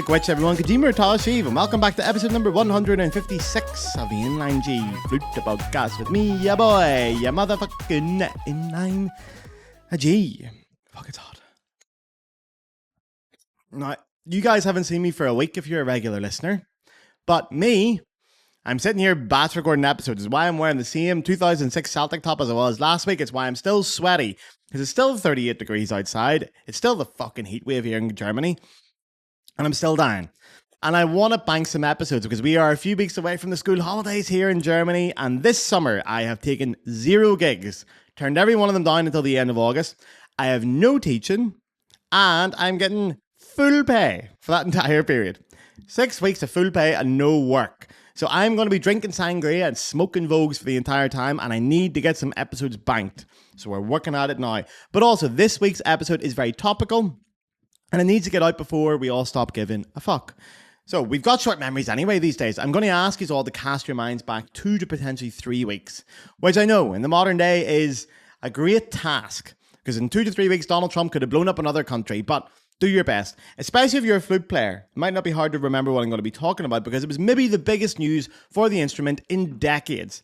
Gwitch everyone, Kajima Tashiv, and welcome back to episode number 156 of the Inline G Flute podcast with me, ya boy, ya motherfucking Inline G. Fuck, it's hot. Now, you guys haven't seen me for a week if you're a regular listener, but me, I'm sitting here batch recording episodes. It's why I'm wearing the same 2006 Celtic top as I was last week. It's why I'm still sweaty, because it's still 38 degrees outside. It's still the fucking heat wave here in Germany. And I'm still dying. And I want to bank some episodes because we are a few weeks away from the school holidays here in Germany. And this summer, I have taken 0 gigs, turned every one of them down until the end of August. I have no teaching, and I'm getting full pay for that entire period. 6 weeks of full pay and no work. So I'm going to be drinking sangria and smoking Vogues for the entire time, and I need to get some episodes banked. So we're working at it now. But also, this week's episode is very topical. And it needs to get out before we all stop giving a fuck. So we've got short memories anyway these days. I'm going to ask you all to cast your minds back 2 to potentially 3 weeks. Which I know in the modern day is a great task. Because in 2 to 3 weeks, Donald Trump could have blown up another country. But do your best. Especially if you're a flute player. It might not be hard to remember what I'm going to be talking about. Because it was maybe the biggest news for the instrument in decades.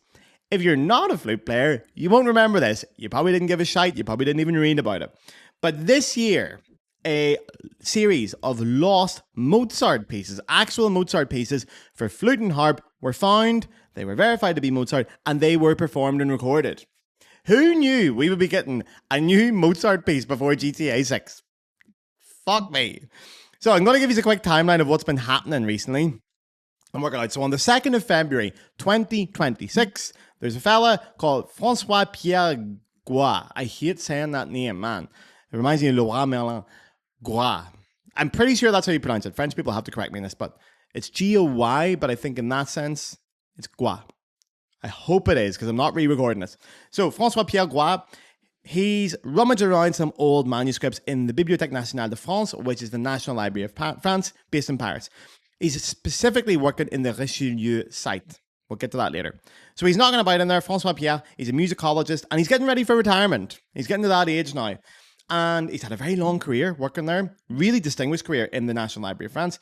If you're not a flute player, you won't remember this. You probably didn't give a shite. You probably didn't even read about it. But this year, a series of lost Mozart pieces, actual Mozart pieces for flute and harp were found, they were verified to be Mozart, and they were performed and recorded. Who knew we would be getting a new Mozart piece before GTA 6? Fuck me. So I'm going to give you a quick timeline of what's been happening recently. I'm working out. So on the 2nd of February, 2026, there's a fella called François-Pierre Grma. I hate saying that name, man. It reminds me of Leroy Merlin. Grma. I'm pretty sure that's how you pronounce it. French people have to correct me on this, but it's G-O-Y, but I think in that sense, it's Grma. I hope it is, because I'm not re-recording this. So, François-Pierre Grma, he's rummaged around some old manuscripts in the Bibliothèque nationale de France, which is the National Library of France, based in Paris. He's specifically working in the Richelieu site. We'll get to that later. So he's not going to bite in there. François-Pierre, he's a musicologist, and he's getting ready for retirement. He's getting to that age now. And he's had a very long career working there. Really distinguished career in the National Library of France.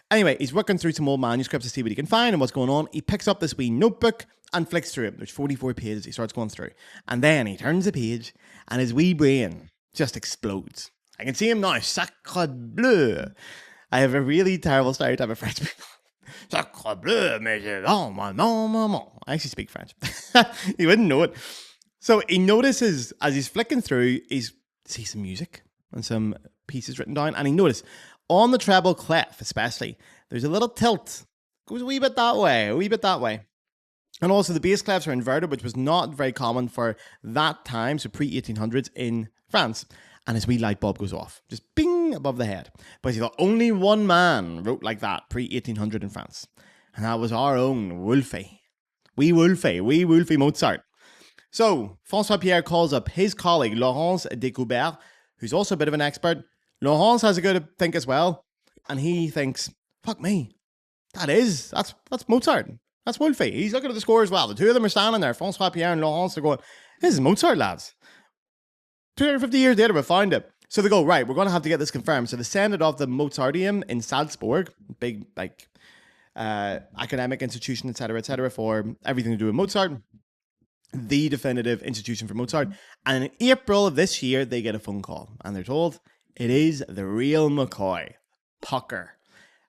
Anyway, he's working through some old manuscripts to see what he can find and what's going on. He picks up this wee notebook and flicks through it. There's 44 pages he starts going through. And then he turns the page and his wee brain just explodes. I can see him now. Sacre bleu. I have a really terrible stereotype of French people. Sacre bleu, mais oh, maman. I actually speak French. You wouldn't know it. So he notices as he's flicking through, he's see some music and some pieces written down, and he noticed on the treble clef especially there's a little tilt, goes a wee bit that way, and also the bass clefs are inverted, which was not very common for that time, so pre-1800s in France. And his wee light bulb goes off, just bing above the head. But he thought only one man wrote like that pre-1800 in France, and that was our own Wolfie Mozart. So, François-Pierre calls up his colleague, Laurence Découvert, who's also a bit of an expert. Laurence has a good think as well, and he thinks, fuck me, that's Mozart. That's Wolfie. He's looking at the score as well. The two of them are standing there, François-Pierre and Laurence, are going, this is Mozart, lads. 250 years later, we found it. So they go, right, we're going to have to get this confirmed. So they send it off the Mozarteum in Salzburg, big, academic institution, etc., for everything to do with Mozart. The definitive institution for Mozart. And in April of this year, they get a phone call and they're told it is the real McCoy, Pucker,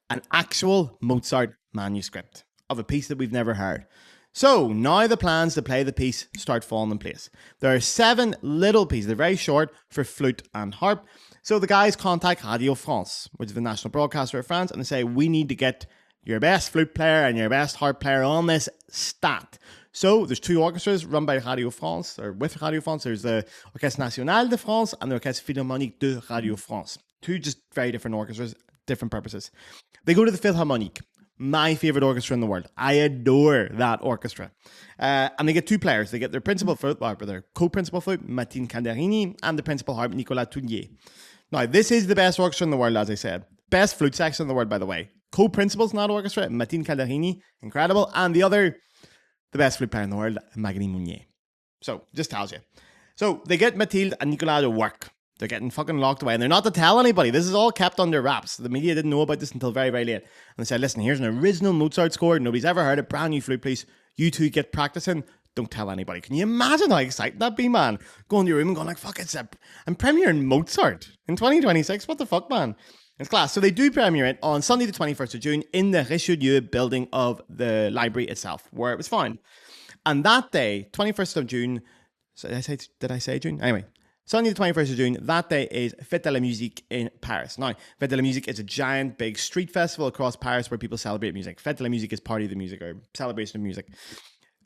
an actual Mozart manuscript of a piece that we've never heard. So now the plans to play the piece start falling in place. There are 7 little pieces, they're very short, for flute and harp. So the guys contact Radio France, which is the national broadcaster of France, and they say, we need to get your best flute player and your best harp player on this stat. So there's 2 orchestras run by Radio France, or with Radio France. There's the Orchestre Nationale de France and the Orchestre Philharmonique de Radio France. 2 just very different orchestras, different purposes. They go to the Philharmonique, my favorite orchestra in the world. I adore that orchestra. And they get 2 players. They get their principal flute, or their co-principal flute, Martine Canderini, and the principal harp, Nicolas Toullier. Now, this is the best orchestra in the world, as I said. Best flute section in the world, by the way. Co-principals in that orchestra, Martine Canderini, incredible. And the other the best flute player in the world, Magny Mounier. So, just tells you. So, they get Mathilde and Nicolas to work. They're getting fucking locked away, and they're not to tell anybody. This is all kept under wraps. The media didn't know about this until very, very late. And they said, listen, here's an original Mozart score. Nobody's ever heard it. Brand new flute piece. You two get practicing. Don't tell anybody. Can you imagine how exciting that'd be, man? Going to your room and going like, fuck, I'm premiering Mozart in 2026. What the fuck, man? It's class. So they do premiere it on Sunday the 21st of June in the Richelieu building of the library itself, where it was found. And that day, 21st of June, so did I say June? Anyway, Sunday the 21st of June, that day is Fête de la Musique in Paris. Now, Fête de la Musique is a giant, big street festival across Paris where people celebrate music. Fête de la Musique is party of the music, or celebration of music.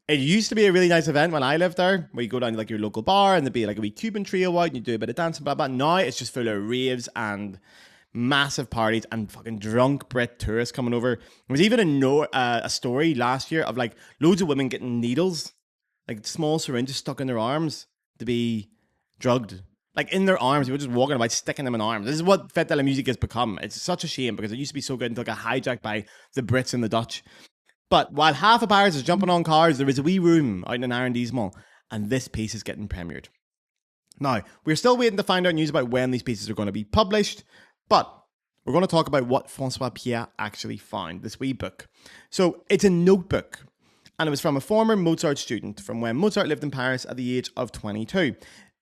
It used to be a really nice event when I lived there, where you go down to like your local bar and there'd be like a wee Cuban trio out and you do a bit of dancing, blah, blah. Now it's just full of raves and massive parties and fucking drunk Brit tourists coming over. There was even a story last year of like loads of women getting needles, like small syringes stuck in their arms to be drugged. Like in their arms, people just walking about sticking them in arms. This is what Fête de la Musique has become. It's such a shame because it used to be so good until it got hijacked by the Brits and the Dutch. But while half of Paris is jumping on cars, there is a wee room out in an R&D mall, and this piece is getting premiered. Now, we're still waiting to find out news about when these pieces are going to be published, but we're going to talk about what François Pierre actually found, this wee book. So it's a notebook, and it was from a former Mozart student from when Mozart lived in Paris at the age of 22.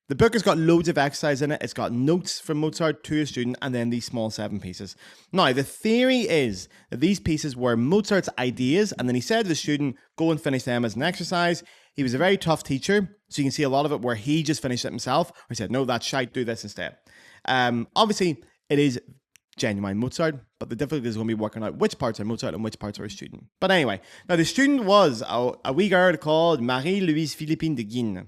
The book has got loads of exercise in it. It's got notes from Mozart to a student and then these small 7 pieces. Now, the theory is that these pieces were Mozart's ideas and then he said to the student, go and finish them as an exercise. He was a very tough teacher, so you can see a lot of it where he just finished it himself. Or he said, no, that's shite, do this instead. Obviously, it is genuine Mozart, but the difficulty is going to be working out which parts are Mozart and which parts are a student. But anyway, now the student was a wee girl called Marie-Louise Philippine de Guine.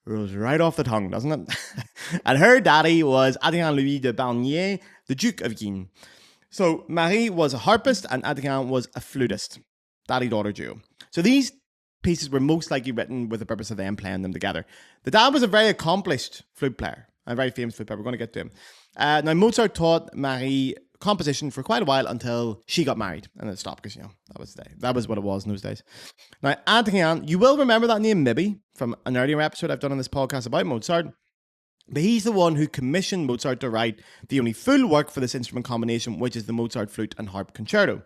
Rolls right off the tongue, doesn't it? And her daddy was Adrien Louis de Barnier, the Duke of Guine. So Marie was a harpist and Adrien was a flutist. Daddy-daughter duo. So these pieces were most likely written with the purpose of them playing them together. The dad was a very accomplished flute player, a very famous flute player. We're going to get to him. Now Mozart taught Marie composition for quite a while until she got married and it stopped because, you know, that was what it was in those days. Now, Adrien, you will remember that name maybe from an earlier episode I've done on this podcast about Mozart, but he's the one who commissioned Mozart to write the only full work for this instrument combination, which is the Mozart Flute and Harp Concerto,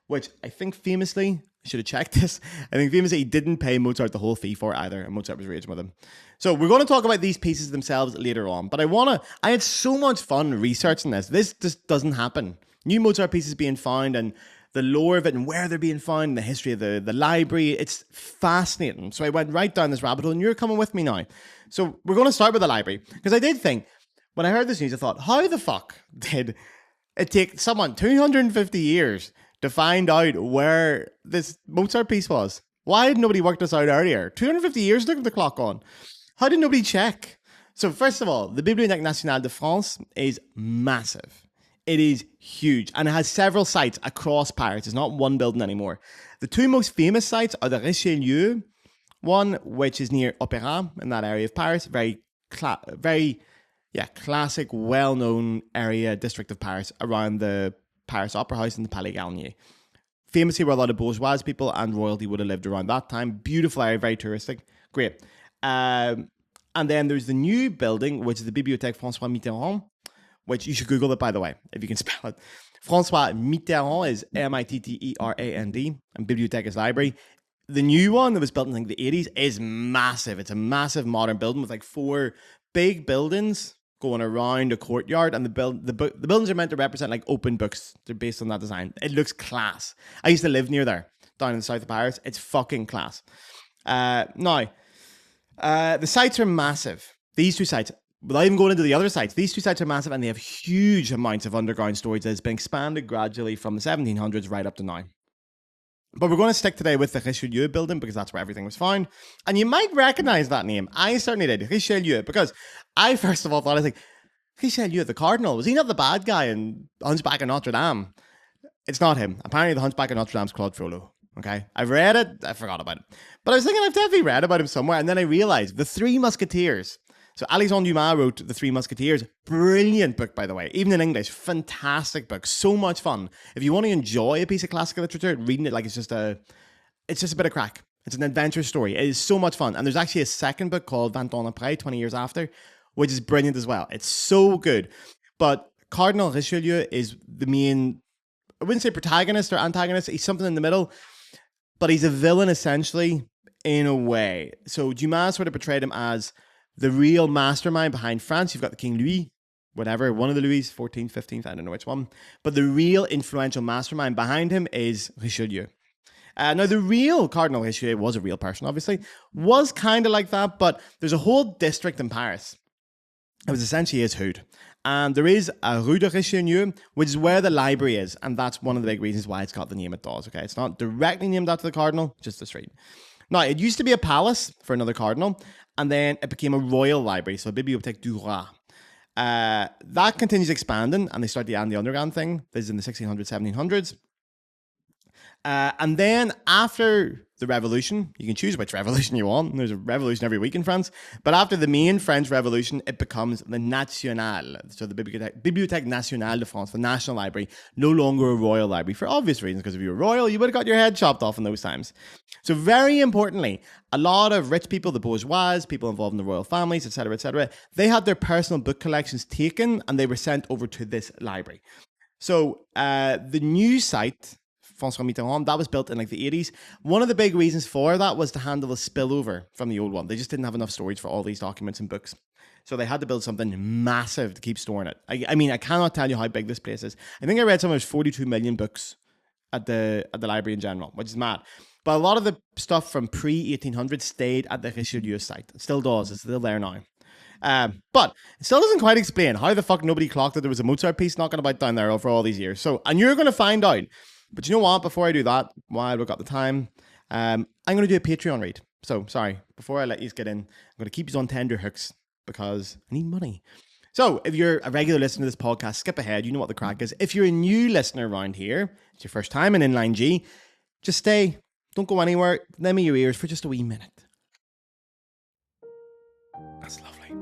which I think famously, I should have checked this, I think famously he didn't pay Mozart the whole fee for either, and Mozart was raging with him. So we're going to talk about these pieces themselves later on, but I had so much fun researching this. This just doesn't happen. New Mozart pieces being found and the lore of it and where they're being found, the history of the library, it's fascinating. So I went right down this rabbit hole and you're coming with me now. So we're going to start with the library, because I did think, when I heard this news, I thought, how the fuck did it take someone 250 years to find out where this Mozart piece was? Why had nobody worked this out earlier? 250 years looking at the clock on. How did nobody check? So first of all, the Bibliothèque nationale de France is massive. It is huge and it has several sites across Paris. It's not one building anymore. The two most famous sites are the Richelieu one, which is near Opéra in that area of Paris. Very classic, well-known area, district of Paris around the Paris Opera House and the Palais Garnier. Famously where a lot of bourgeois people and royalty would have lived around that time. Beautiful area, very touristic. Great. And then there's the new building, which is the Bibliothèque François Mitterrand, which you should Google it, by the way, if you can spell it. François Mitterrand is Mitterrand, and Bibliothèque is library. The new one that was built in, I think, the 80s is massive. It's a massive modern building with like 4 big buildings going around a courtyard, and the buildings are meant to represent like open books. They're based on that design. It looks class. I used to live near there, down in the south of Paris. It's fucking class. Now, the sites are massive. These two sites, without even going into the other sites, these two sites are massive and they have huge amounts of underground storage that has been expanded gradually from the 1700s right up to now. But we're going to stick today with the Richelieu building because that's where everything was found. And you might recognize that name. I certainly did, Richelieu, because I first of all thought, I was like, Richelieu, the cardinal, was he not the bad guy in Hunchback of Notre Dame? It's not him. Apparently the Hunchback of Notre Dame's Claude Frollo. Okay, I've read it, I forgot about it. But I was thinking I've definitely read about him somewhere, and then I realized The Three Musketeers. So Alexandre Dumas wrote The Three Musketeers. Brilliant book, by the way. Even in English, fantastic book. So much fun. If you want to enjoy a piece of classical literature, reading it like it's just a bit of crack. It's an adventure story. It is so much fun. And there's actually a second book called 20 ans après, 20 years after, which is brilliant as well. It's so good. But Cardinal Richelieu is the main, I wouldn't say protagonist or antagonist. He's something in the middle, but he's a villain essentially in a way. So Dumas sort of portrayed him as the real mastermind behind France. You've got the King Louis, whatever, one of the Louis, 14th, 15th, I don't know which one. But the real influential mastermind behind him is Richelieu. Now, the real Cardinal Richelieu was a real person, obviously, was kind of like that, but there's a whole district in Paris. It was essentially his hood. And there is a Rue de Richelieu, which is where the library is, and that's one of the big reasons why it's got the name it does, okay? It's not directly named after the cardinal, just the street. Now, it used to be a palace for another cardinal, and then it became a royal library, so Bibliothèque du Roi. That continues expanding, and they start the Anne the Underground thing. This is in the 1600s, 1700s. And then after the revolution, you can choose which revolution you want. There's a revolution every week in France. But after the main French Revolution, it becomes the nationale. So the Bibliothèque nationale de France, the National Library, no longer a royal library for obvious reasons, because if you were royal, you would have got your head chopped off in those times. So very importantly, a lot of rich people, the bourgeois, people involved in the royal families, etc., they had their personal book collections taken and they were sent over to this library. So the new site, François Mitterrand, that was built in like the 80s. One of the big reasons for that was to handle the spillover from the old one. They just didn't have enough storage for all these documents and books. So they had to build something massive to keep storing it. I mean, I cannot tell you how big this place is. I think I read somewhere there's 42 million books at the library in general, which is mad. But a lot of the stuff from pre-1800 stayed at the Richelieu site. It still does. It's still there now. But it still doesn't quite explain how the fuck nobody clocked that there was a Mozart piece knocking about down there for all these years. So, and you're going to find out. But you know what? Before I do that, while we've got the time, I'm going to do a Patreon read. So, sorry, before I let you get in, I'm going to keep you on tender hooks because I need money. So, if you're a regular listener to this podcast, skip ahead. You know what the crack is. If you're a new listener around here, it's your first time in Inline G, just stay. Don't go anywhere. Lend me your ears for just a wee minute. That's lovely.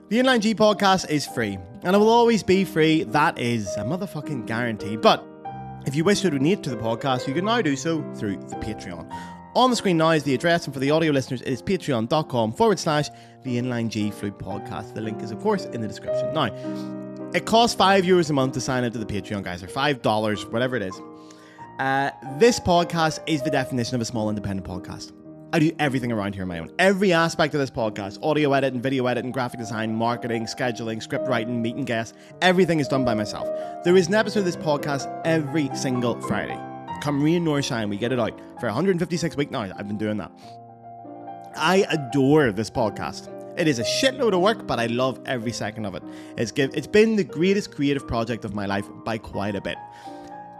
The Inline G podcast is free, and it will always be free. That is a motherfucking guarantee. But if you wish to donate to the podcast, you can now do so through the Patreon. On the screen now is the address, and for the audio listeners, it is patreon.com/the Inline G Flute podcast. The link is, of course, in the description. Now, it costs €5 a month to sign up to the Patreon, guys, or $5, whatever it is. This podcast is the definition of a small independent podcast. I do everything around here on my own. Every aspect of this podcast, audio editing, video editing, graphic design, marketing, scheduling, script writing, meeting guests, everything is done by myself. There is an episode of this podcast every single Friday. Come rain nor shine, we get it out. For 156 weeks now, I've been doing that. I adore this podcast. It is a shitload of work, but I love every second of it. It's been the greatest creative project of my life by quite a bit.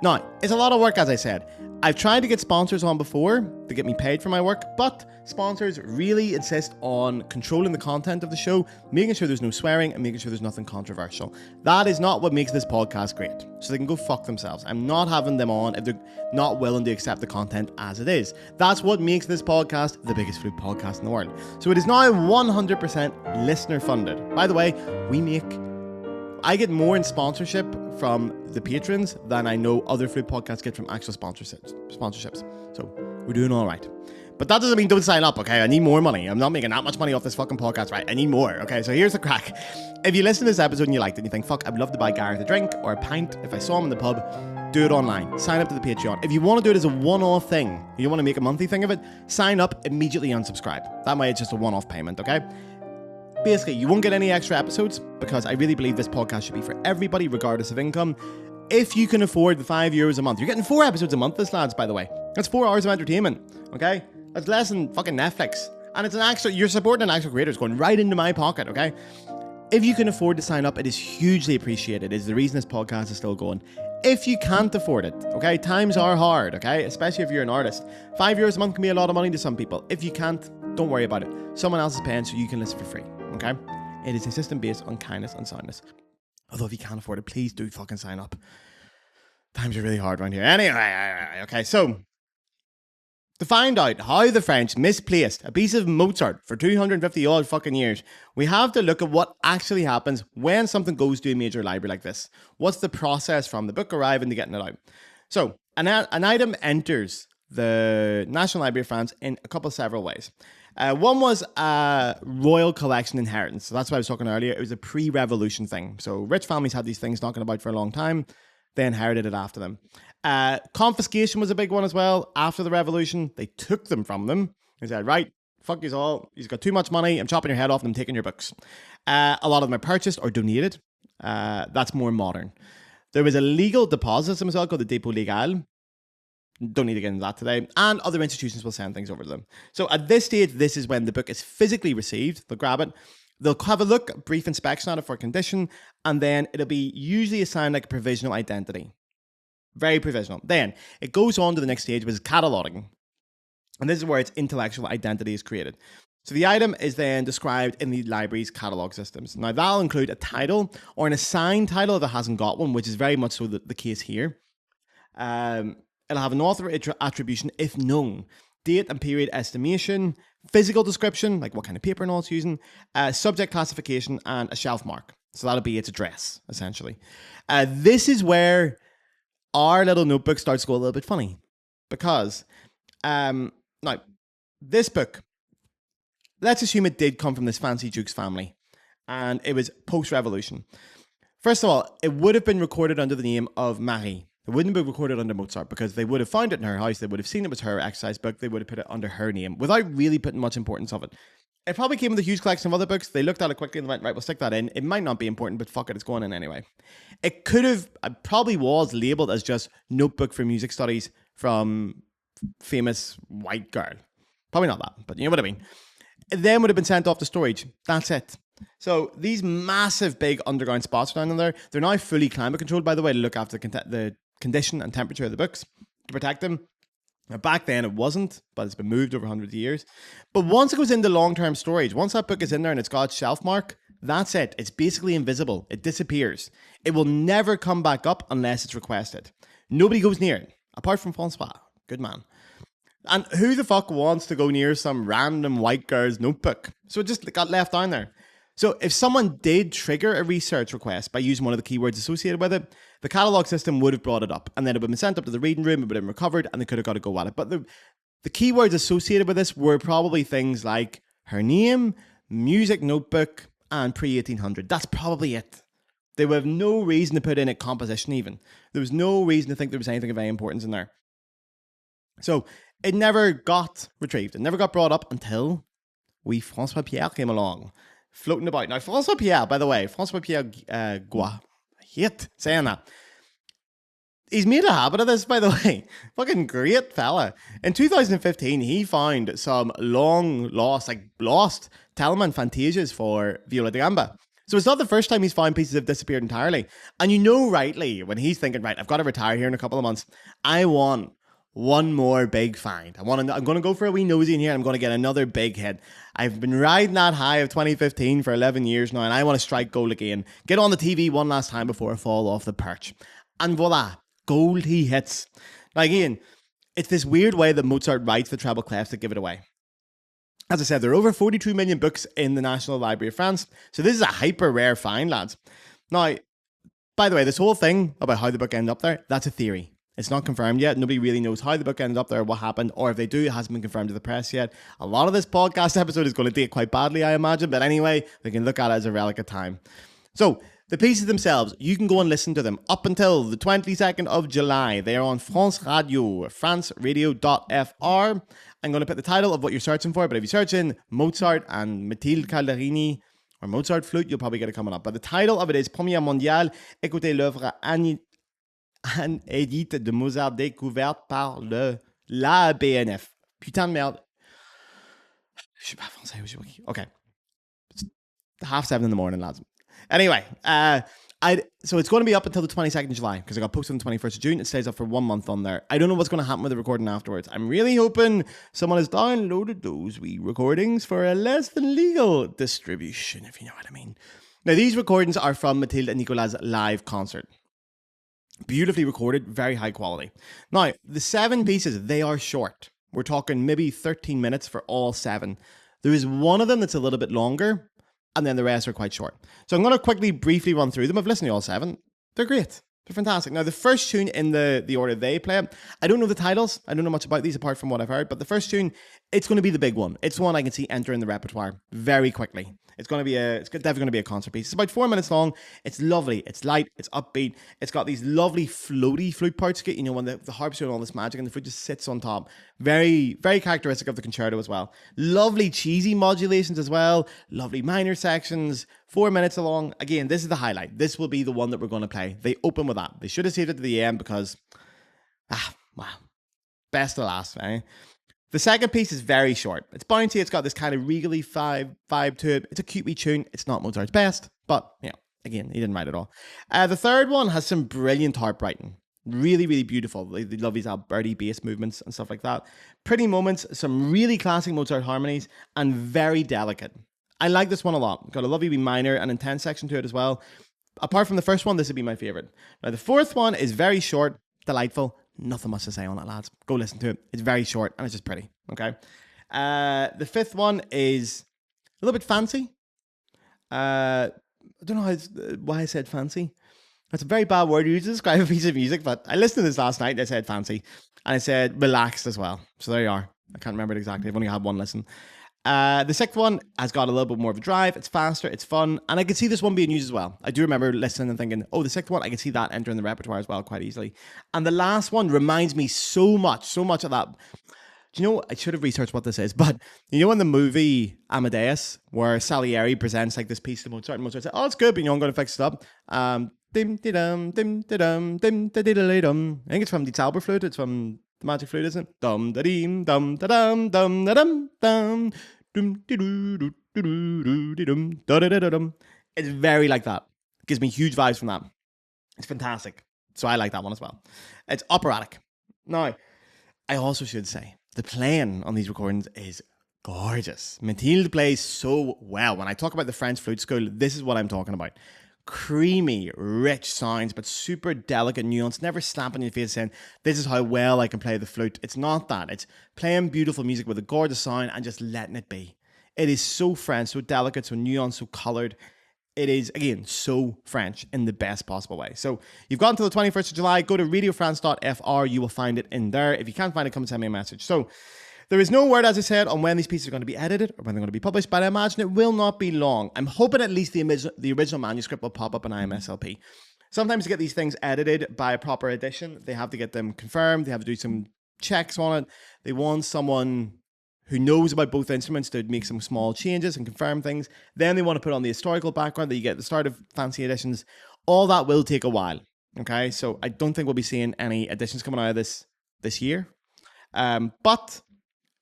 Now, it's a lot of work, as I said. I've tried to get sponsors on before to get me paid for my work, but sponsors really insist on controlling the content of the show, making sure there's no swearing and making sure there's nothing controversial. That is not what makes this podcast great. So they can go fuck themselves. I'm not having them on if they're not willing to accept the content as it is. That's what makes this podcast the biggest flute podcast in the world. So it is now 100% listener funded. By the way, I get more in sponsorship from the patrons than I know other flute podcasts get from actual sponsorships. So we're doing all right. But that doesn't mean don't sign up, okay? I need more money. I'm not making that much money off this fucking podcast, right? I need more, okay? So here's the crack. If you listen to this episode and you liked it and you think, fuck, I'd love to buy Gareth a drink or a pint if I saw him in the pub, do it online. Sign up to the Patreon. If you want to do it as a one-off thing, you don't want to make a monthly thing of it, sign up, immediately unsubscribe. That way it's just a one-off payment, okay? Basically, you won't get any extra episodes because I really believe this podcast should be for everybody, regardless of income. If you can afford the €5 a month, you're getting 4 episodes a month, this lads, by the way. That's 4 hours of entertainment, okay? That's less than fucking Netflix. And it's an extra, you're supporting an actual creator. It's going right into my pocket, okay? If you can afford to sign up, it is hugely appreciated. It is the reason this podcast is still going. If you can't afford it, okay? Times are hard, okay? Especially if you're an artist. €5 a month can be a lot of money to some people. If you can't, don't worry about it. Someone else is paying so you can listen for free, okay? It is a system based on kindness and soundness. Although if you can't afford it, please do fucking sign up. Times are really hard around here. Anyway, okay, so to find out how the French misplaced a piece of Mozart for 250 odd fucking years, we have to look at what actually happens when something goes to a major library like this. What's the process from the book arriving to getting it out? So, an item enters the National Library of France in a couple of several ways. One was a royal collection inheritance. So that's what I was talking earlier. It was a pre-revolution thing. So rich families had these things knocking about for a long time. They inherited it after them. Confiscation was a big one as well. After the revolution, they took them from them. They said, right, fuck you all. You've got too much money. I'm chopping your head off and I'm taking your books. A lot of them are purchased or donated. That's more modern. There was a legal deposit system as well called the dépôt légal. Don't need to get into that today. And other institutions will send things over to them. So at this stage, this is when the book is physically received. They'll grab it. They'll have a look, a brief inspection on it for condition, and then it'll be usually assigned like a provisional identity. Very provisional. Then it goes on to the next stage, which is cataloging. And this is where its intellectual identity is created. So the item is then described in the library's catalog systems. Now that'll include a title or an assigned title if it hasn't got one, which is very much so the case here. It'll have an author attribution if known, date and period estimation, physical description, like what kind of paper and all it's using, subject classification, and a shelf mark. So that'll be its address, essentially. This is where our little notebook starts to go a little bit funny. Because, now, this book, let's assume it did come from this fancy Duke's family. And it was post-revolution. First of all, it would have been recorded under the name of Marie. It wouldn't have been recorded under Mozart because they would have found it in her house. They would have seen it was her exercise book. They would have put it under her name without really putting much importance of it. It probably came with a huge collection of other books. They looked at it quickly and went, right, we'll stick that in. It might not be important, but fuck it, it's going in anyway. It could have, probably was labeled as just notebook for music studies from famous white girl. Probably not that, but you know what I mean. It then would have been sent off to storage. That's it. So these massive big underground spots down in there, they're now fully climate controlled, by the way, to look after the condition and temperature of the books to protect them. Now, back then it wasn't, but it's been moved over hundreds of years. But once it goes into long-term storage, once that book is in there and it's got its shelf mark, that's it. It's basically invisible. It disappears. It will never come back up unless it's requested. Nobody goes near it, apart from Francois. Good man. And who the fuck wants to go near some random white girl's notebook? So it just got left down there. So if someone did trigger a research request by using one of the keywords associated with it, the catalog system would have brought it up, and then it would have been sent up to the reading room, it would have been recovered, and they could have got a go at it. But the keywords associated with this were probably things like her name, music notebook, and pre-1800. That's probably it. They would have no reason to put in a composition even. There was no reason to think there was anything of any importance in there. So it never got retrieved. It never got brought up until Francois Pierre came along. Floating about. Now, Francois Pierre, by the way, Francois Pierre Gua. I hate saying that. He's made a habit of this, by the way. Fucking great fella. In 2015, he found some lost Telemann Fantasias for viola da gamba. So it's not the first time he's found pieces have disappeared entirely. And you know rightly, when he's thinking, right, I've got to retire here in a couple of months, I want one more big find. I'm going to go for a wee nosy in here. I'm going to get another big hit. I've been riding that high of 2015 for 11 years now, and I want to strike gold again. Get on the TV one last time before I fall off the perch. And voila, gold he hits. Now again, it's this weird way that Mozart writes the treble clefs to give it away. As I said, there are over 42 million books in the National Library of France, so this is a hyper rare find, lads. Now, by the way, this whole thing about how the book ended up there, that's a theory. It's not confirmed yet. Nobody really knows how the book ended up there, what happened, or if they do, it hasn't been confirmed to the press yet. A lot of this podcast episode is going to date quite badly, I imagine, but anyway, we can look at it as a relic of time. So, the pieces themselves, you can go and listen to them up until the 22nd of July. They are on France Radio, franceradio.fr. I'm going to put the title of what you're searching for, but if you search in Mozart and Mathilde Calderini, or Mozart Flute, you'll probably get it coming up. But the title of it is Première Mondiale, écoutez l'œuvre inédite de Mozart découverte par la BNF. Putain de merde. Je suis pas français aujourd'hui. Okay. It's 7:30 in the morning, lads. Anyway, so it's going to be up until the 22nd of July because I got posted on the 21st of June. It stays up for 1 month on there. I don't know what's going to happen with the recording afterwards. I'm really hoping someone has downloaded those wee recordings for a less than legal distribution, if you know what I mean. Now, these recordings are from Mathilde and Nicolas' live concert. Beautifully recorded, very high quality. Now, the 7 pieces, they are short. We're talking maybe 13 minutes for all 7. There is one of them that's a little bit longer, and then the rest are quite short. So I'm going to briefly run through them. I've listened to all 7. They're great. They're fantastic. Now, the first tune in the order they play it, I don't know the titles. I don't know much about these apart from what I've heard. But the first tune, it's going to be the big one. It's one I can see entering the repertoire very quickly. It's definitely going to be a concert piece. It's about 4 minutes long. It's lovely. It's light. It's upbeat. It's got these lovely floaty flute parts. You know, when the harp's doing all this magic and the flute just sits on top. Very, very characteristic of the concerto as well. Lovely cheesy modulations as well. Lovely minor sections. 4 minutes long. Again, this is the highlight. This will be the one that we're going to play. They open with that. They should have saved it to the end because, wow. Best to last, eh? The second piece is very short. It's bouncy. It's got this kind of regally vibe to it. It's a cute wee tune. It's not Mozart's best, but again, he didn't write it all. The third one has some brilliant harp writing. Really, really beautiful. They love these Alberti bass movements and stuff like that. Pretty moments, some really classic Mozart harmonies, and very delicate. I like this one a lot. Got a lovely wee minor and intense section to it as well. Apart from the first one, this would be my favorite. Now, the fourth one is very short, delightful. Nothing much to say on that, lads. Go listen to it. It's very short and it's just pretty. Okay. The fifth one is a little bit fancy. I don't know why I said fancy. That's a very bad word to use to describe a piece of music, but I listened to this last night and I said fancy. And I said relaxed as well. So there you are. I can't remember it exactly. I've only had one listen. The sixth one has got a little bit more of a drive. It's faster, it's fun, and I could see this one being used as well. I do remember listening and thinking, oh, the sixth one, I can see that entering the repertoire as well quite easily. And the last one reminds me so much of that. Do you know, I should have researched what this is, but you know in the movie Amadeus, where Salieri presents like this piece to Mozart, and Mozart says, oh, it's good, but I'm going to fix it up. Dim, di-dum, dim, di-dum, dim, di-di-di-dum. I think it's from the Zauber Flute, it's from the Magic Flute, isn't it? Dum, da-dim, dum, da-dum, dum, da-dum, dum. It's very like that. It gives me huge vibes from that. It's fantastic. So I like that one as well. It's operatic. Now, I also should say, the playing on these recordings is gorgeous. Mathilde plays so well. When I talk about the French flute school, this is what I'm talking about. Creamy, rich sounds, but super delicate nuance, never slapping in your face saying, this is how well I can play the flute. It's not that. It's playing beautiful music with a gorgeous sound and just letting it be. It is so French, so delicate, so nuanced, so coloured. It is, again, so French in the best possible way. So you've got until the 21st of July. Go to radiofrance.fr. You will find it in there. If you can't find it, come and send me a message. So there is no word, as I said, on when these pieces are going to be edited or when they're going to be published, but I imagine it will not be long. I'm hoping at least the original manuscript will pop up in IMSLP. Sometimes to get these things edited by a proper edition, they have to get them confirmed. They have to do some checks on it. They want someone who knows about both instruments to make some small changes and confirm things. Then they want to put on the historical background that you get at the start of fancy editions. All that will take a while. Okay, so I don't think we'll be seeing any editions coming out of this year. But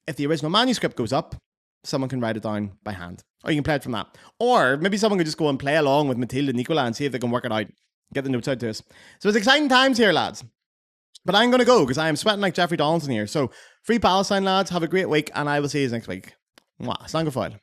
if the original manuscript goes up, someone can write it down by hand. Or you can play it from that. Or maybe someone could just go and play along with Mathilde and Nicola and see if they can work it out. Get the notes out to us. So it's exciting times here, lads. But I'm going to go because I am sweating like Jeffrey Donaldson here. So free Palestine, lads. Have a great week and I will see you next week. Mwah. Slán go fáil.